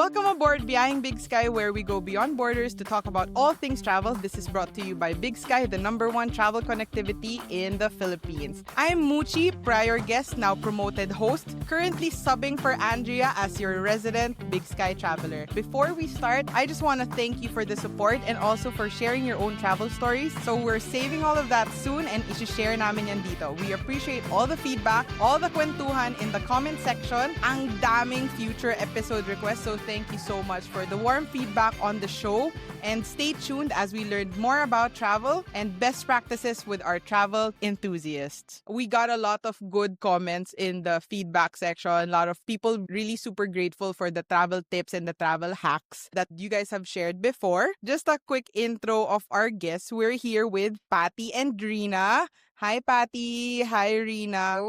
Welcome aboard Biyahing Big Sky, where we go beyond borders to talk about all things travel. This is brought to you by Big Sky, the #1 travel connectivity in the Philippines. I'm Muchi, prior guest, now promoted host, currently subbing for Andrea as your resident Big Sky traveler. Before we start, I just want to thank you for the support and also for sharing your own travel stories. So we're saving all of that soon and isi-share namin yan dito. We appreciate all the feedback, all the kwentuhan in the comment section. Ang daming future episode requests, so thank you so much for the warm feedback on the show. And stay tuned as we learn more about travel and best practices with our travel enthusiasts. We got a lot of good comments in the feedback section. A lot of people really super grateful for the travel tips and the travel hacks that you guys have shared before. Just a quick intro of our guests. We're here with Patty and Rina. Hi, Patty. Hi, Rina.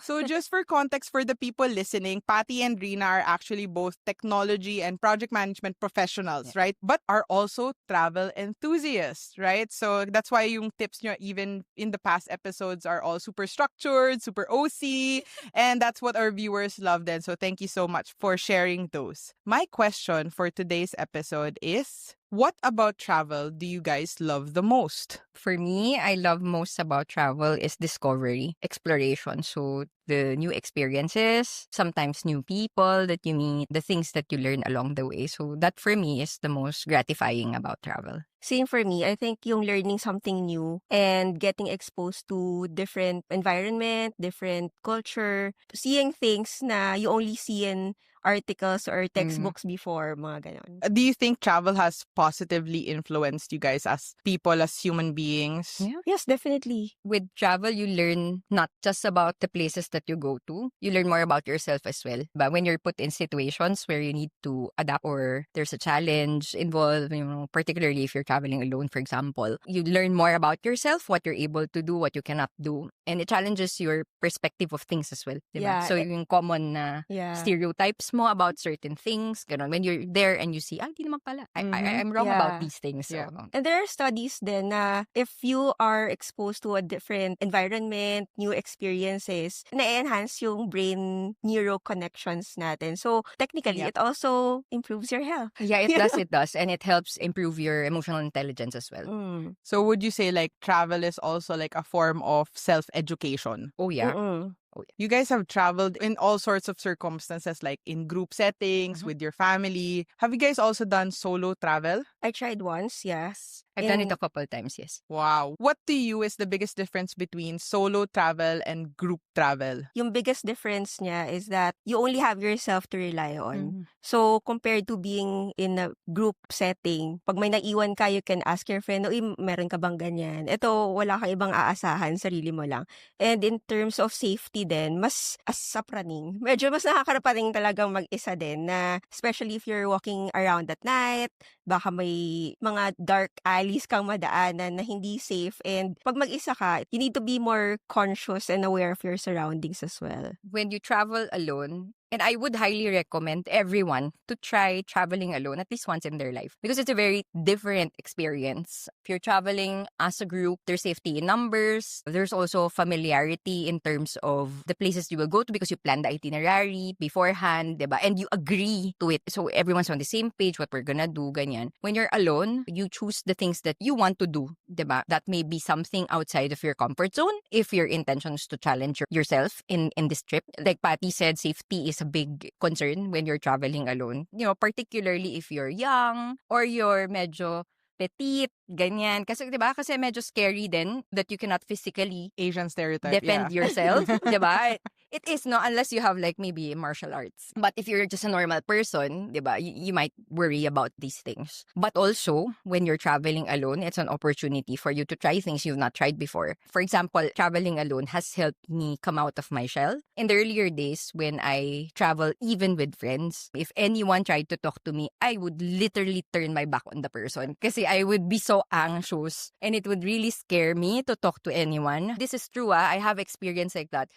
So just for context for the people listening, Patty and Rina are actually both technology and project management professionals, right? But are also travel enthusiasts, right? So that's why yung tips nyo even in the past episodes are all super structured, super OC, and that's what our viewers love then. So thank you so much for sharing those. My question for today's episode is, what about travel do you guys love the most? For me, I love most about travel is discovery, exploration. So the new experiences, sometimes new people that you meet, the things that you learn along the way. So that for me is the most gratifying about travel. Same for me. I think yung learning something new and getting exposed to different environment, different culture, seeing things na you only see in articles or textbooks before, mga ganon. Do you think travel has positively influenced you guys as people, as human beings? Yeah. Yes, definitely. With travel, you learn not just about the places that you go to, you learn more about yourself as well. But when you're put in situations where you need to adapt or there's a challenge involved, particularly if you're traveling alone, for example, you learn more about yourself, what you're able to do, what you cannot do. And it challenges your perspective of things as well. Diba? Yeah. So yung common na stereotypes mo about certain things, ganon. When you're there and you see, di naman pala. I'm wrong about these things. Yeah. So. And there are studies then na if you are exposed to a different environment, new experiences, na-enhance yung brain neuro connections natin. So technically, it also improves your health. Yeah, it does. And it helps improve your emotional intelligence as well. So would you say like travel is also like a form of self-education? Oh, yeah. You guys have traveled in all sorts of circumstances, like in group settings, with your family. Have you guys also done solo travel? I tried once, yes. I've done it a couple times, yes. Wow. What to you is the biggest difference between solo travel and group travel? Yung biggest difference niya is that you only have yourself to rely on. So, compared to being in a group setting, pag may naiwan ka, you can ask your friend, meron ka bang ganyan? Ito, wala kang ibang aasahan, sarili mo lang. And in terms of safety din, mas asapraning. Medyo mas nakakarapating talagang mag-isa din na especially if you're walking around at night, baka may mga dark alleys kang madaanan na hindi safe. And pag mag-isa ka, you need to be more conscious and aware of your surroundings as well. When you travel alone, and I would highly recommend everyone to try traveling alone at least once in their life because it's a very different experience. If you're traveling as a group, there's safety in numbers. There's also familiarity in terms of the places you will go to because you plan the itinerary beforehand, diba? And you agree to it. So everyone's on the same page, what we're gonna do, ganyan. When you're alone, you choose the things that you want to do, diba? That may be something outside of your comfort zone if your intention is to challenge yourself in this trip. Like Patty said, safety is a big concern when you're traveling alone. Particularly if you're young or you're medyo petite, ganyan. Kasi, diba? Kasi medyo scary din that you cannot physically Asian stereotype, defend yourself. Diba? It is, no? Unless you have like maybe martial arts. But if you're just a normal person, diba? You might worry about these things. But also, when you're traveling alone, it's an opportunity for you to try things you've not tried before. For example, traveling alone has helped me come out of my shell. In the earlier days, when I travel even with friends, if anyone tried to talk to me, I would literally turn my back on the person. Kasi I would be so anxious and it would really scare me to talk to anyone. This is true, I have experience like that.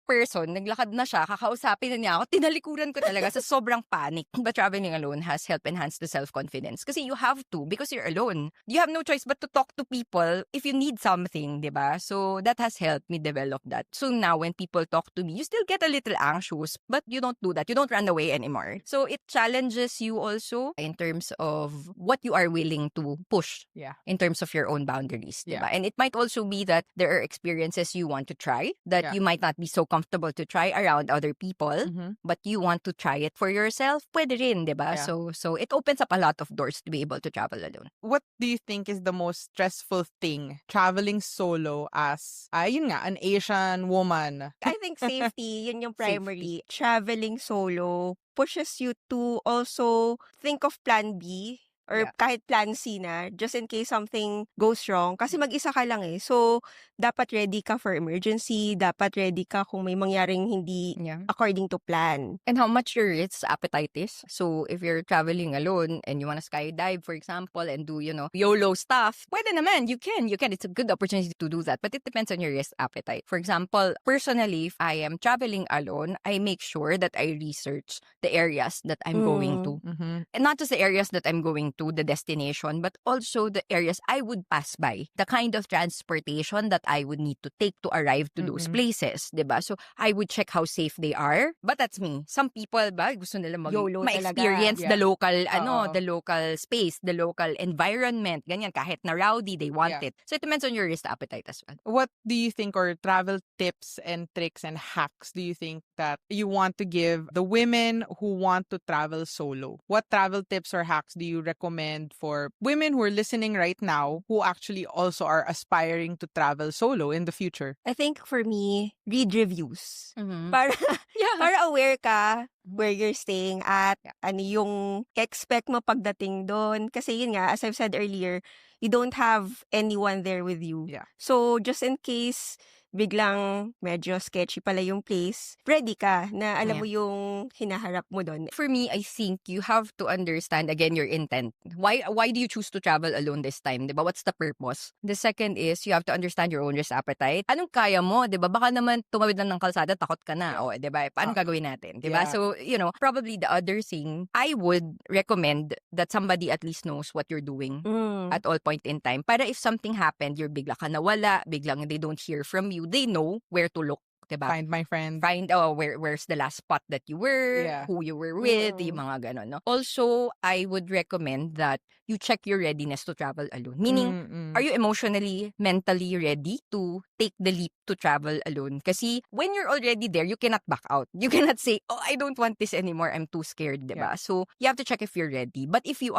person, naglakad na siya, kakausapin na niya ako, tinalikuran ko talaga sa sobrang panic. But traveling alone has helped enhance the self-confidence. Kasi you have to, because you're alone. You have no choice but to talk to people if you need something, di ba? So that has helped me develop that. So now when people talk to me, you still get a little anxious, but you don't do that. You don't run away anymore. So it challenges you also in terms of what you are willing to push. Yeah. In terms of your own boundaries, Yeah. diba? And it might also be that there are experiences you want to try that Yeah. you might not be so comfortable to try around other people, Mhm. but you want to try it for yourself. Pwede rin, diba? Yeah. So it opens up a lot of doors to be able to travel alone. What do you think is the most stressful thing traveling solo as, yun nga, an Asian woman? I think safety, yun yung primary. Traveling solo pushes you to also think of plan B or Yeah. kahit plan C na, just in case something goes wrong. Kasi mag-isa ka lang eh. So, dapat ready ka for emergency. Dapat ready ka kung may mangyaring hindi Yeah. according to plan. And how much your risk appetite is. So if you're traveling alone and you want to skydive, for example, and do, YOLO stuff, pwede naman. You can. It's a good opportunity to do that. But it depends on your risk appetite. For example, personally, if I am traveling alone, I make sure that I research the areas that I'm going to. Mhm. And not just the areas that I'm going to, the destination, but also the areas I would pass by. The kind of transportation that I would need to take to arrive to those Mm-mm. places, diba? So I would check how safe they are. But that's me. Some people ba gusto nila YOLO ma-experience talaga. the local Oo. the local space, the local environment, ganyan, kahit na rowdy, they want Yeah. it. So it depends on your risk appetite as well. What do you think or travel tips and tricks and hacks do you think that you want to give the women who want to travel solo? What travel tips or hacks do you recommend for women who are listening right now who actually also are aspiring to travel solo in the future? I think for me, read reviews. Mhm. Para Yeah. para aware ka where you're staying at, Yeah. ano yung expect mo pagdating doon. Kasi yun nga, as I've said earlier, you don't have anyone there with you. Yeah. So, just in case biglang medyo sketchy pala yung place, ready ka na alam Yeah. mo yung hinaharap mo doon. For me, I think you have to understand again your intent. Why do you choose to travel alone this time? Diba? What's the purpose? The second is you have to understand your own risk appetite. Anong kaya mo? Diba? Baka naman tumawid lang ng kalsada, takot ka na. O, diba? Paano gagawin natin? Diba? Yeah. So, probably the other thing, I would recommend that somebody at least knows what you're doing at all point in time. Para if something happened, you're bigla ka nawala, biglang they don't hear from you, they know where to look. Diba? Find my friend. Find where's the last spot that you were, Yeah. who you were with, yung mga ganon. No? Also, I would recommend that you check your readiness to travel alone. Meaning, Mm-mm. are you emotionally, mentally ready to take the leap to travel alone? Kasi when you're already there, you cannot back out. You cannot say, oh, I don't want this anymore. I'm too scared, diba? Yeah. So, you have to check if you're ready. But if you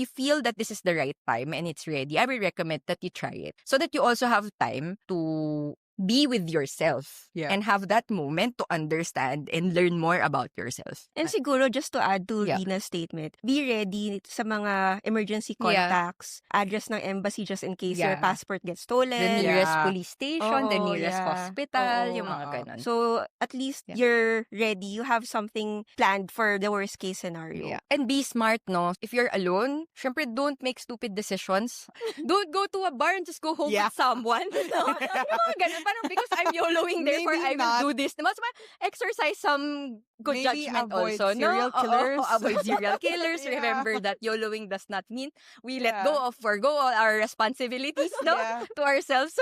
feel that this is the right time and it's ready, I will recommend that you try it. So that you also have time to be with yourself Yeah. and have that moment to understand and learn more about yourself. And siguro, just to add to Yeah. Rina's statement, be ready sa mga emergency contacts, address ng embassy just in case your Yeah. passport gets stolen. The nearest Yeah. police station, the Oo, nearest yeah. hospital, Oo. yung mga Oo. ganon. So, at least Yeah. you're ready. You have something planned for the worst case scenario. Yeah. And be smart, no? If you're alone, syempre don't make stupid decisions. Don't go to a bar and just go home Yeah. with someone. No? Yung mga ganun. Parang because I'm YOLOing, therefore Maybe I will not. do this. Mas exercise some good Maybe judgment avoid also. serial No? killers. Oo, avoid serial killers. Yeah. Remember that YOLOing does not mean we Yeah. forgo all our responsibilities, no? Yeah. To ourselves. So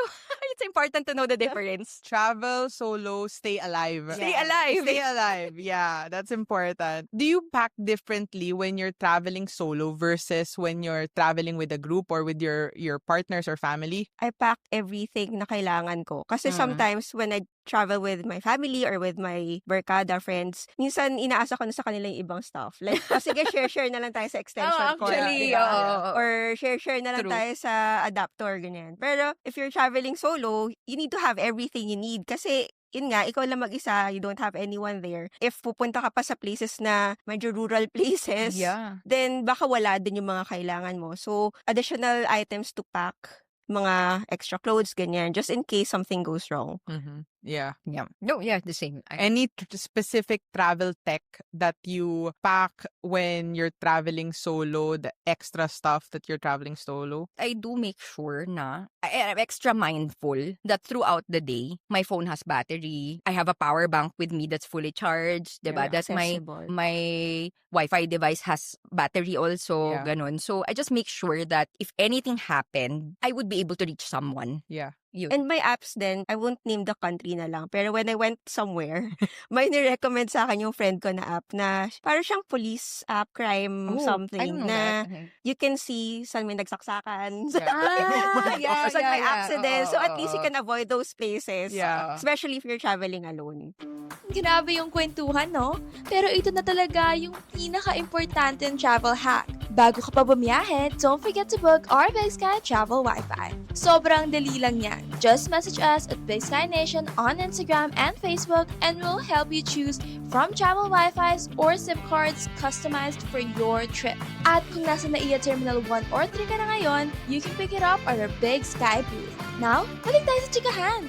it's important to know the difference. Travel solo, stay alive. Stay alive. Stay alive. Yeah, that's important. Do you pack differently when you're traveling solo versus when you're traveling with a group or with your partners or family? I packed everything na kailangan ko. Kasi sometimes when I travel with my family or with my barkada friends, minsan inaasa ko na sa kanila yung ibang stuff. Like, sige, share na lang tayo sa extension cord. actually, diba? oo. Or share na lang True. tayo sa adapter, ganyan. Pero if you're traveling solo, you need to have everything you need. Kasi yun nga, ikaw lang mag-isa, you don't have anyone there. If pupunta ka pa sa places na medyo rural places, Yeah. then baka wala din yung mga kailangan mo. So, additional items to pack, mga extra clothes, ganyan, just in case something goes wrong. Mm-hmm. Yeah. Yeah. No, yeah, the same. Any specific travel tech that you pack when you're traveling solo, the extra stuff that you're traveling solo? I do make sure na I'm extra mindful that throughout the day, my phone has battery. I have a power bank with me that's fully charged, diba? Very That accessible. my Wi-Fi device has battery also, Yeah. ganun. So I just make sure that if anything happened, I would be able to reach someone. Yeah. Yun. And my apps din, I won't name the country na lang. Pero when I went somewhere, may nirecommend sa akin yung friend ko na app na parang siyang police app, crime Oh, I something don't know na that. you can see saan may nagsaksakan. Yeah, saan may yeah. accident. So at least you Oo. can avoid those places. Yeah. Especially if you're traveling alone. Grabe yung kwentuhan, no? Pero ito na talaga yung pinaka-importanting travel hack. Bago ka pa bumiyahe, don't forget to book our Big Sky Travel Wi-Fi. Sobrang dali lang yan. Just message us at Big Sky Nation on Instagram and Facebook and we'll help you choose from travel Wi-Fis or SIM cards customized for your trip. At kung nasa NAIA Terminal 1 or 3 ka na ngayon, you can pick it up at our Big Sky booth. Now, balik tayo sa chikahan!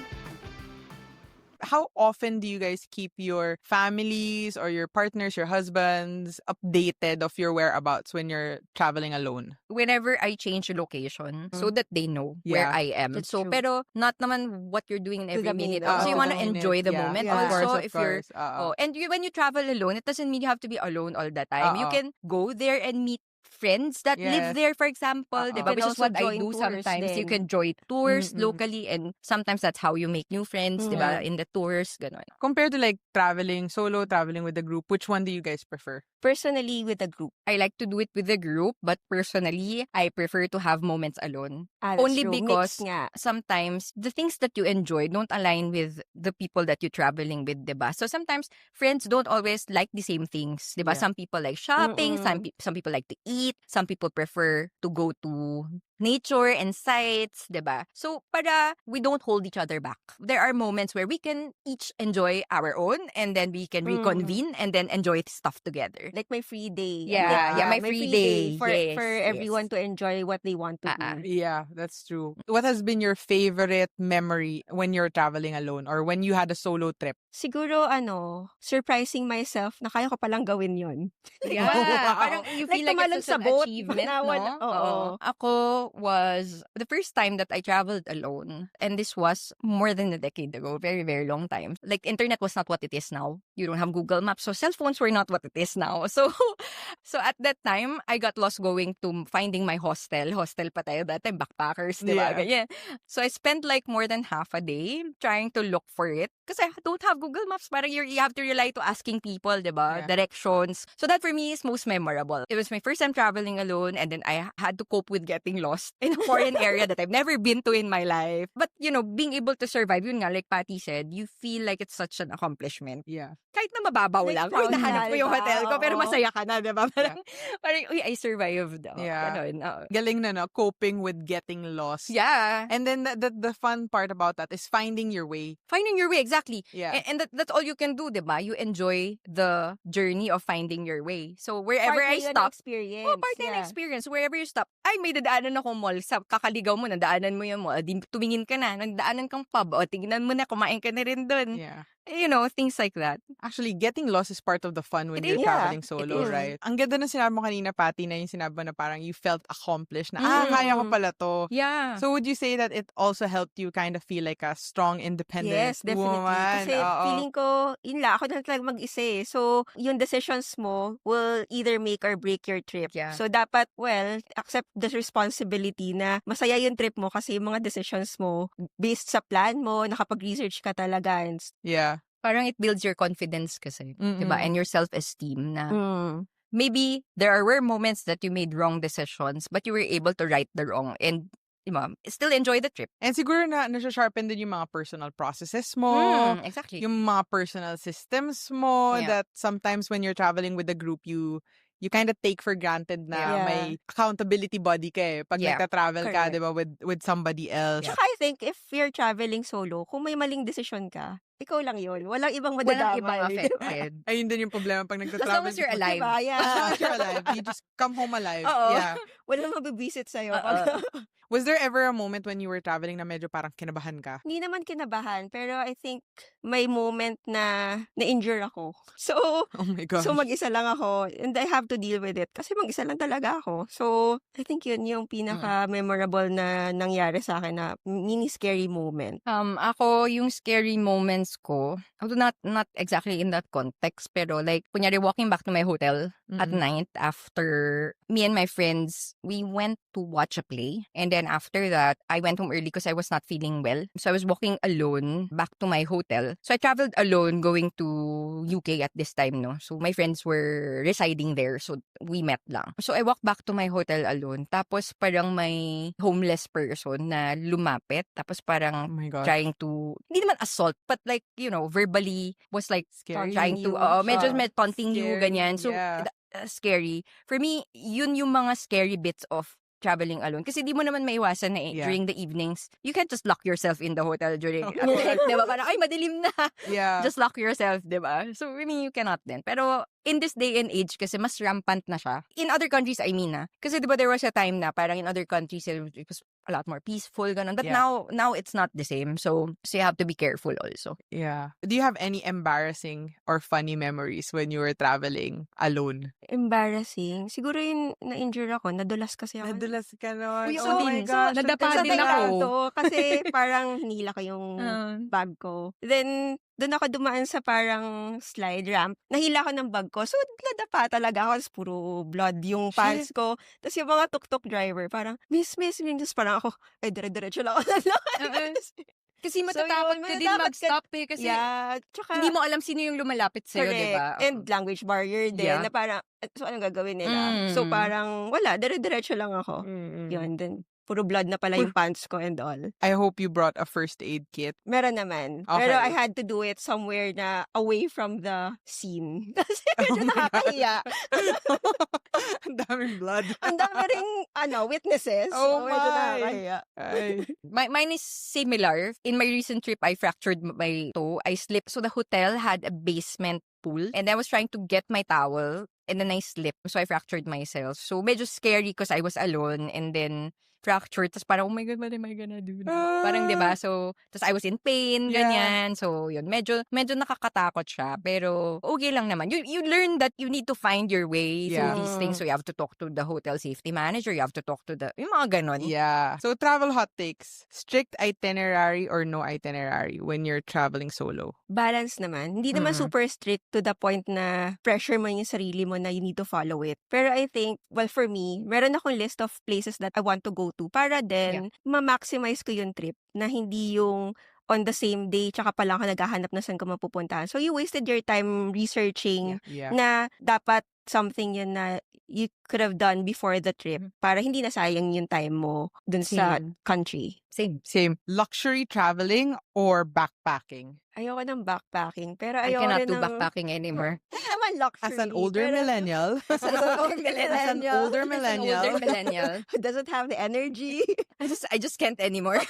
How often do you guys keep your families or your partners, your husbands updated of your whereabouts when you're traveling alone? Whenever I change location so that they know where Yeah, I am. that's So, true. pero not naman what you're doing in To every the minute. minute. So, you Oo, want to to the enjoy the Yeah. moment. Yeah. Of course, Also, of if you're course. Oo. Oh, and when you travel alone, it doesn't mean you have to be alone all the time. You Oo. can go there and meet friends that live Yes. there, for example, Oo. diba? You Which can is what also I join do tours sometimes. You din. can join tours Mm-mm. locally and sometimes that's how you make new friends, diba? In the tours, ganun. Compared to like traveling solo, traveling with a group, which one do you guys prefer? Personally, with a group. I like to do it with a group, but personally, I prefer to have moments alone. That's Only true. because Mix nga. sometimes the things that you enjoy don't align with the people that you're traveling with, diba? So sometimes friends don't always like the same things, diba? Yeah. Some people like shopping, some Mm-mm. some people like to eat, some people prefer to go to nature and sites, diba? So para we don't hold each other back. There are moments where we can each enjoy our own and then we can reconvene and then enjoy stuff together. Like my free day. Yeah, Like, my free day. for Yes, everyone yes. to enjoy what they want to do. Yeah, that's true. What has been your favorite memory when you're traveling alone or when you had a solo trip? Siguro, surprising myself na kaya ko palang gawin yon. Yeah, Wow. parang you Like feel like tumalon it's sa such an boat achievement, na wala- no? oo. Ako was the first time that I traveled alone, and this was more than a decade ago, very, very long time. Like, internet was not what it is now. You don't have Google Maps, so cell phones were not what it is now. So at that time, I got lost going to finding my hostel. Hostel pa tayo that time, backpackers, di ba? Yeah. Ganyan. So I spent like more than half a day trying to look for it because I don't have Google Maps. Parang you have to rely to asking people, di ba? Yeah. Directions. So that for me is most memorable. It was my first time traveling alone and then I had to cope with getting lost in a foreign area that I've never been to in my life. But, being able to survive, yun nga, like Patty said, you feel like it's such an accomplishment. Yeah. Kahit na mababaw Like, lang. Uy, proud nahanap ka, ko yung diba? hotel ko, pero Oo. masaya ka na, di ba? Parang, uy, I survived. Oh, Yeah. ganun, oo. Galing na, no? Coping with getting lost. Yeah. And then the fun part about that is finding your way. Finding your way, exactly. Yeah. And that's all you can do, di ba? You enjoy the journey of finding your way. So wherever I stop, experience. oh, part na ng experience. Wherever you stop, ay, may dadaanan ako mall. Sa kakaligaw mo, nadaanan mo yung mall. Di, tumingin ka na, nagdaanan kang pub. O, tingnan mo na, kumain ka na rin dun. Yeah. Things like that. Actually, getting lost is part of the fun when It you're is. traveling It solo, is. right? Ang ganda na sinabi mo kanina, Patty, na yung sinabi mo na parang you felt accomplished na, Mm. kaya ko pala to. Yeah. So would you say that it also helped you kind of feel like a strong, independent Yes, definitely. woman? Kasi Oo. feeling ko, yun lang, ako na talaga mag-isa eh. So, yung decisions mo will either make or break your trip. Yeah. So, dapat, accept the responsibility na masaya yung trip mo kasi yung mga decisions mo, based sa plan mo, nakapag-research ka talaga. And Yeah. Parang it builds your confidence kasi. Mm-mm. Diba? And your self-esteem na Mm. maybe there were moments that you made wrong decisions but you were able to right the wrong and still enjoy the trip. And siguro na nasa-sharpen din yung mga personal processes mo, Exactly. yung mga personal systems mo, Yeah. that sometimes when you're traveling with a group, you kind of take for granted na Yeah. may accountability body ka eh. Pag Yeah. nagta-travel ka, Correct. di ba, with somebody else. Tsaka I think if you're traveling solo, kung may maling decision ka, ikaw lang yun. Walang ibang Walang madadamay. ibang affected. Ayun din yung problema pag As nagta-travel. long as you're ka. alive. Diba? As long Yeah. as you're alive, you just come home alive. Oo. Yeah. walang mabibisit sa'yo. Oo. Was there ever a moment when you were traveling na medyo parang kinabahan ka? Hindi naman kinabahan, pero I think may moment na na-injure ako. So, Oh my gosh. mag-isa lang ako and I have to deal with it kasi mag-isa lang talaga ako. So, I think yun yung pinaka-memorable na nangyari sa akin na mini scary moment. Ako, yung scary moments ko, although not exactly in that context, pero like, kunyari walking back to my hotel at Mm-mm. night after me and my friends, we went to watch a play. And then after that, I went home early because I was not feeling well. So I was walking alone back to my hotel. So I traveled alone going to UK at this time, no? So my friends were residing there. So we met lang. So I walked back to my hotel alone. Tapos parang may homeless person na lumapit. Tapos Oh parang my gosh. trying to, hindi naman assault, but like, verbally was like Scary. trying to, you medyo siya. taunting you, Scary, ganyan. So, yeah. scary. For me, yun yung mga scary bits of traveling alone. Kasi di mo naman maiwasan na Yeah. during the evenings, you can't just lock yourself in the hotel during, Oh. at night, diba? Parang, ay, madilim na. Yeah. Just lock yourself, diba? So, I mean, you cannot then. Pero, in this day and age, kasi mas rampant na siya. In other countries, I mean, kasi diba there was a time na parang in other countries, it was a lot more peaceful, ganun. But Yeah. now it's not the same. So you have to be careful also. Yeah. Do you have any embarrassing or funny memories when you were traveling alone? Embarrassing. Siguro yung na-injure ako, nadulas kasi ako. Nadulas ka naman. Uy, oh ako my din. gosh. Nadapa Sa din ako. Tagalog, kasi parang nila ko yung bag ko. Then, doon ako dumaan sa parang slide ramp. Nahila ko ng bag ko. So, nadapa talaga ako. Tapos puro blood yung pants ko. Tapos yung mga tuk-tuk driver, parang, miss. Tapos parang ako, ay, dire-diretso lang ako na Kasi So, matatakot yun, ka din matatakot ka- mag-stop eh. Kasi Yeah. Tsaka, hindi mo alam sino yung lumalapit sa'yo, correct. diba? And language barrier din. Yeah. Na parang, so anong gagawin nila? So, Mm. parang, wala. Dire-diretso lang ako. Mm-mm. Yun, then, puro blood na pala yung pants ko and all. I hope you brought a first aid kit. Meron naman. Okay. Pero I had to do it somewhere na away from the scene. Kasi medyo Oh my nakakahiya. Ang daming blood. Ang dami ring, witnesses. Oh So, medyo my. nakakahiya. Ay. Mine is similar. In my recent trip, I fractured my toe. I slipped. So the hotel had a basement pool. And I was trying to get my towel. And then I slipped. So I fractured myself. So medyo scary because I was alone. And then fractured. Tapos parang, oh my God, what am I gonna do? Parang, diba? So, tapos I was in pain, Yeah. ganyan. So, yun. Medyo nakakatakot siya. Pero, okay lang naman. You learn that you need to find your way Yeah. through these things. So, you have to talk to the hotel safety manager. You have to talk to yung mga ganon. Yeah. So, travel hot takes. Strict itinerary or no itinerary when you're traveling solo? Balance naman. Hindi naman Mm. super strict to the point na pressure mo yung sarili mo na you need to follow it. Pero I think, well, for me, meron akong list of places that I want to go to para din ma-maximize ko yung trip na hindi yung on the same day tsaka pa lang ka naghahanap na saan ka mapupuntahan. So, you wasted your time researching Yeah. na dapat something yun na you could have done before the trip para hindi na sayang yung time mo dun sa Same. country. Same. Luxury traveling or backpacking? Ayoko ng backpacking, pero I ayoko cannot rin do ng... backpacking anymore. Hindi naman luxury. As an older pero- millennial. As an older millennial. older millennial. Older millennial. Who doesn't have the energy. I just can't anymore.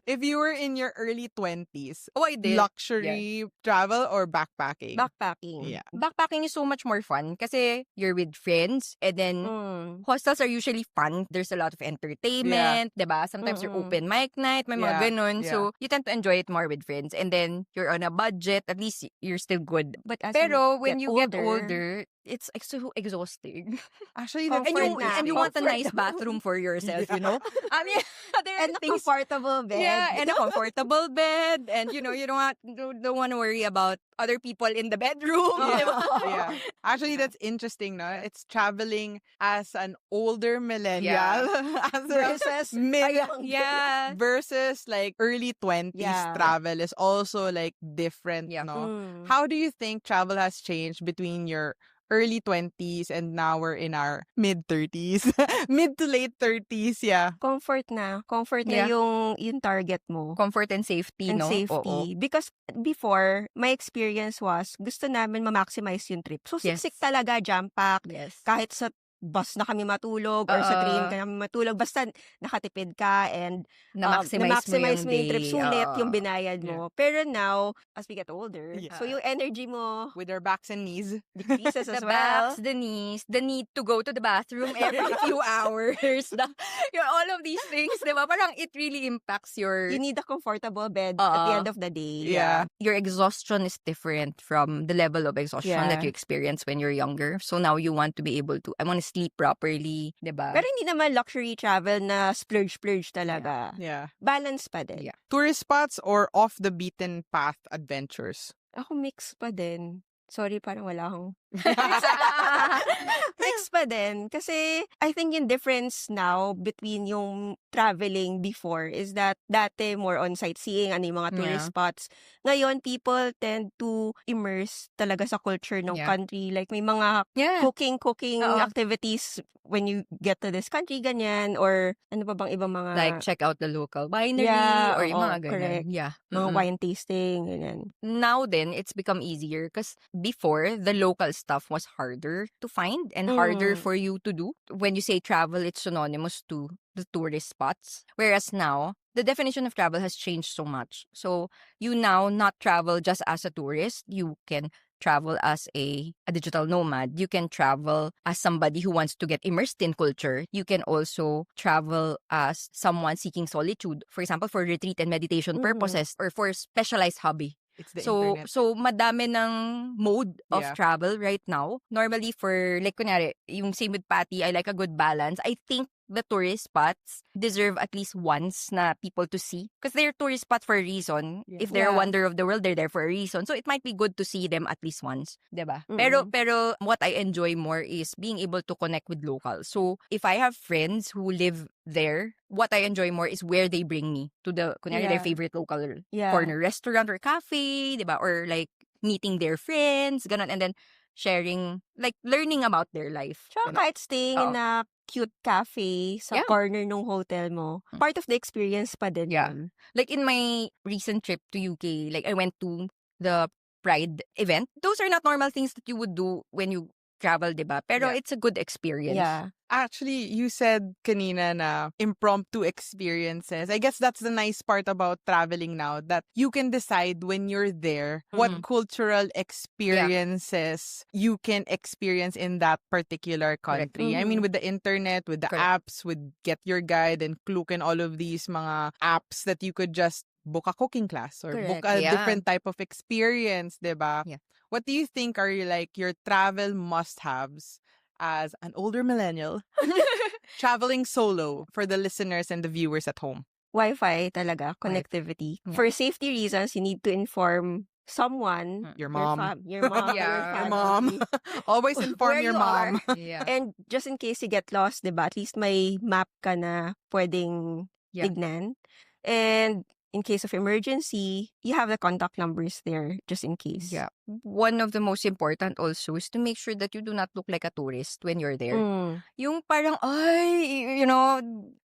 If you were in your early 20s, Oh, I did. luxury travel or backpacking? Backpacking. Yeah. Backpacking is so much more fun kasi you're with friends and then Mm. hostels are usually fun. There's a lot of entertainment, diba? Sometimes you're Mm-mm. open mic night, may mga Yeah, ganun. yeah. So, you tend to enjoy it more with friends. And then, you're on a budget. At least, you're still good. But as Pero, you when you get older, older, it's like so exhausting. Actually, Comfort And you want a nice Comfort. bathroom for yourself, you know? I mean, there are and a things... comfortable bed. Yeah, and a comfortable bed. And, you don't want to worry about other people in the bedroom. Yeah. diba? Yeah. Actually, that's interesting, no? It's traveling as an older millennial as a versus mid Yeah. versus like early 20s Yeah. travel is also like different, Yeah. no? Mm. How do you think travel has changed between your early 20s and now we're in our mid 30s? Mid to late 30s, yeah. Comfort na. Comfort Yeah. na yung target mo. Comfort and safety, And no? safety. Oo. Because before, my experience was, gusto namin ma-maximize yung trip. So, Yes. siksik talaga, jam-pack. Yes. Kahit sa bus na kami matulog or sa train Oo. ka kami matulog. Basta nakatipid ka and Na-maximize mo yung trip. day. Sulit Oo. yung binayad mo. Pero now, as we get older, Yeah. so yung energy mo With our backs and knees. decreases The as well. backs, the knees, the need to go to the bathroom every few hours. All of these things, di ba? Parang it really impacts your You need a comfortable bed at the end of the day. Yeah. your exhaustion is different from the level of exhaustion that Yeah. you experience when you're younger. So now you want to be able to, I want to sleep properly, di ba? Pero hindi naman luxury travel na splurge talaga. Yeah. Balance pa din. Yeah. Tourist spots or off the beaten path adventures? Ako mix pa din. Sorry, parang wala akong... Mix pa din. Kasi I think yung difference now between yung traveling before is that dati more on sightseeing, ano yung mga tourist spots. Ngayon, people tend to immerse talaga sa culture ng Yeah. country. Like may mga Yeah. cooking Oo. activities when you get to this country, ganyan. Or ano pa bang ibang mga... Like, check out the local winery Yeah, or yung oo, mga ganun. correct. Yeah. mga Mm-mm. wine tasting, ganyan. Now then, it's become easier because before, the local stuff was harder to find and harder Mm. for you to do. When you say travel, it's synonymous to the tourist spots. Whereas now, the definition of travel has changed so much. So, you now not travel just as a tourist. You can travel as a digital nomad. You can travel as somebody who wants to get immersed in culture. You can also travel as someone seeking solitude. For example, for retreat and meditation Mhm. purposes or for specialized hobby. It's the So, internet. so madami ng mode of Yeah. travel right now. Normally for, like, kunyari, yung same with Patty, I like a good balance. I think the tourist spots deserve at least once na people to see. Because they're tourist spots for a reason. Yeah. If they're a Yeah. wonder of the world, they're there for a reason. So, it might be good to see them at least once. Diba? Mm-mm. Pero what I enjoy more is being able to connect with locals. So, if I have friends who live there, what I enjoy more is where they bring me to the, kunyari, their Yeah. favorite local Yeah. corner restaurant or cafe, diba? Or like meeting their friends, ganun, and then sharing, like learning about their life. Tsaka Ganun. kahit staying in a cute cafe sa Yeah. corner ng hotel mo, part of the experience pa din Yeah. yun. Like in my recent trip to UK, like I went to the Pride event. Those are not normal things that you would do when you travel, diba? Pero Yeah. it's a good experience. Yeah. Actually, you said kanina na impromptu experiences. I guess that's the nice part about traveling now, that you can decide when you're there what cultural experiences you can experience in that particular Correct. country. I mean, with the internet, with the Correct. apps, with Get Your Guide and Klook and all of these mga apps that you could just book a cooking class or book Correct. a Yeah. different type of experience, diba? Yeah. What do you think are your travel must-haves as an older millennial traveling solo for the listeners and the viewers at home? Wi-Fi talaga, connectivity. Yeah. For safety reasons, you need to inform someone. Your mom. Your mom. Yeah. Your Your mom. family. Always inform Where your you mom. Yeah. And just in case you get lost, diba? At least may map ka na pwedeng Yeah. tignan. And in case of emergency, you have the contact numbers there just in case. Yeah. One of the most important also is to make sure that you do not look like a tourist when you're there. Mm. Yung parang,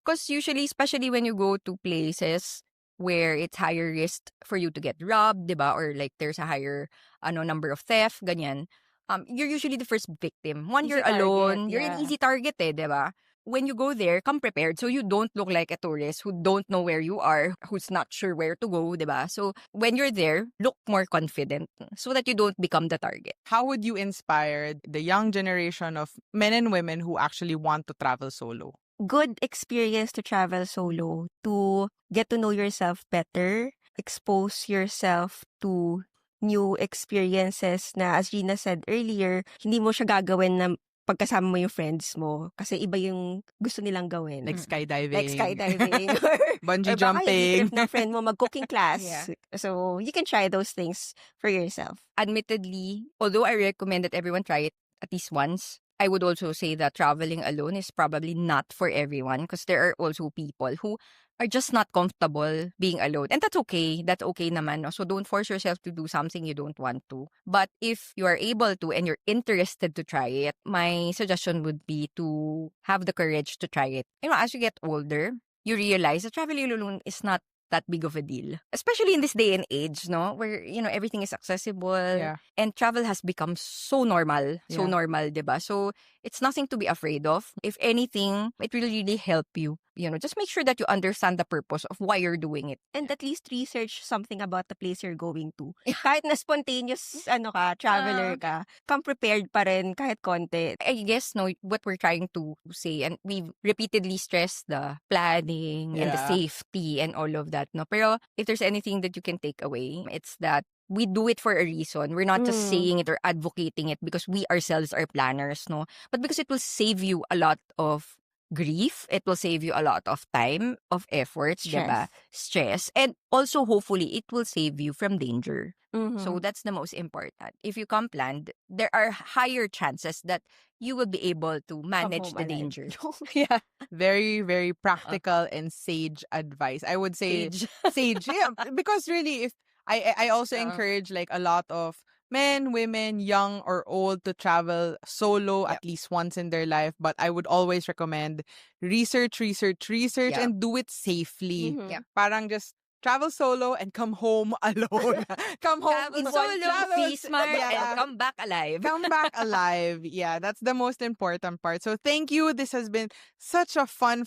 because usually, especially when you go to places where it's higher risk for you to get robbed, diba? Or like there's a higher number of theft, ganyan. You're usually the first victim. One, Easy you're target, alone. You're an yeah. easy target, diba? When you go there, come prepared so you don't look like a tourist who don't know where you are, who's not sure where to go, diba? So when you're there, look more confident so that you don't become the target. How would you inspire the young generation of men and women who actually want to travel solo? Good experience to travel solo, to get to know yourself better, expose yourself to new experiences na, as Gina said earlier, hindi mo siya gagawin na pagkasama mo yung friends mo kasi iba yung gusto nilang gawin. Like skydiving. Like skydiving or Bungee or baka jumping. i-trip ng friend mo mag-cooking class. Yeah. So, you can try those things for yourself. Admittedly, although I recommend that everyone try it at least once, I would also say that traveling alone is probably not for everyone because there are also people who are just not comfortable being alone. And that's okay. That's okay naman. No? So don't force yourself to do something you don't want to. But if you are able to and you're interested to try it, my suggestion would be to have the courage to try it. As you get older, you realize that traveling alone is not that big of a deal. Especially in this day and age, no? Where, everything is accessible. Yeah. And travel has become so normal. So Yeah. normal, diba? So, it's nothing to be afraid of. If anything, it will really help you. Just make sure that you understand the purpose of why you're doing it. And at least research something about the place you're going to. Kahit na spontaneous traveler ka, come prepared pa rin kahit konti. I guess what we're trying to say, and we've repeatedly stressed the planning and the Yeah. safety and all of that. No, pero if there's anything that you can take away, it's that we do it for a reason. We're not just saying it or advocating it because we ourselves are planners, no, but because it will save you a lot of grief. It will save you a lot of time, of efforts, diba? Stress, and also hopefully it will save you from danger. Mhm. So that's the most important. If you come planned, there are higher chances that you will be able to Come manage home the alive. danger. Yeah. Very, very practical and sage advice. I would say sage. Yeah, because really, if I also encourage like a lot of men, women, young or old to travel solo at least once in their life. But I would always recommend research, Yep. and do it safely. Mhm. Yep. Parang just travel solo and come home alone. Come home Travel in solo, travel- be smart, Yeah. and come back alive. Come back alive. Yeah, that's the most important part. So thank you. This has been such a fun,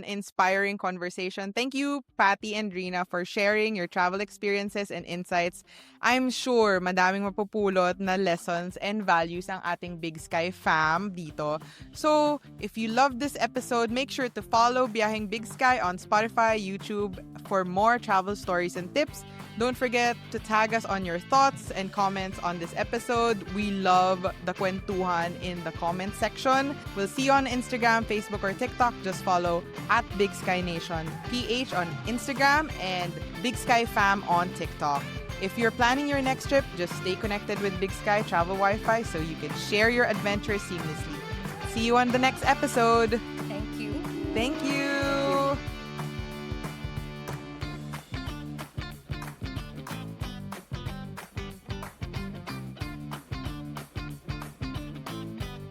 inspiring conversation. Thank you, Patty and Rina, for sharing your travel experiences and insights. I'm sure madaming mapupulot na lessons and values ang ating Big Sky fam dito. So if you love this episode, make sure to follow Biyaheng Big Sky on Spotify, YouTube for more travel stories and tips. Don't forget to tag us on your thoughts and comments on this episode. We love the kwentuhan in the comment section. We'll see you on Instagram, Facebook, or TikTok. Just follow at Big Sky Nation PH on Instagram and Big Sky Fam on TikTok. If you're planning your next trip, just stay connected with Big Sky Travel Wi-Fi so you can share your adventures seamlessly. See you on the next episode. Thank you. Thank you.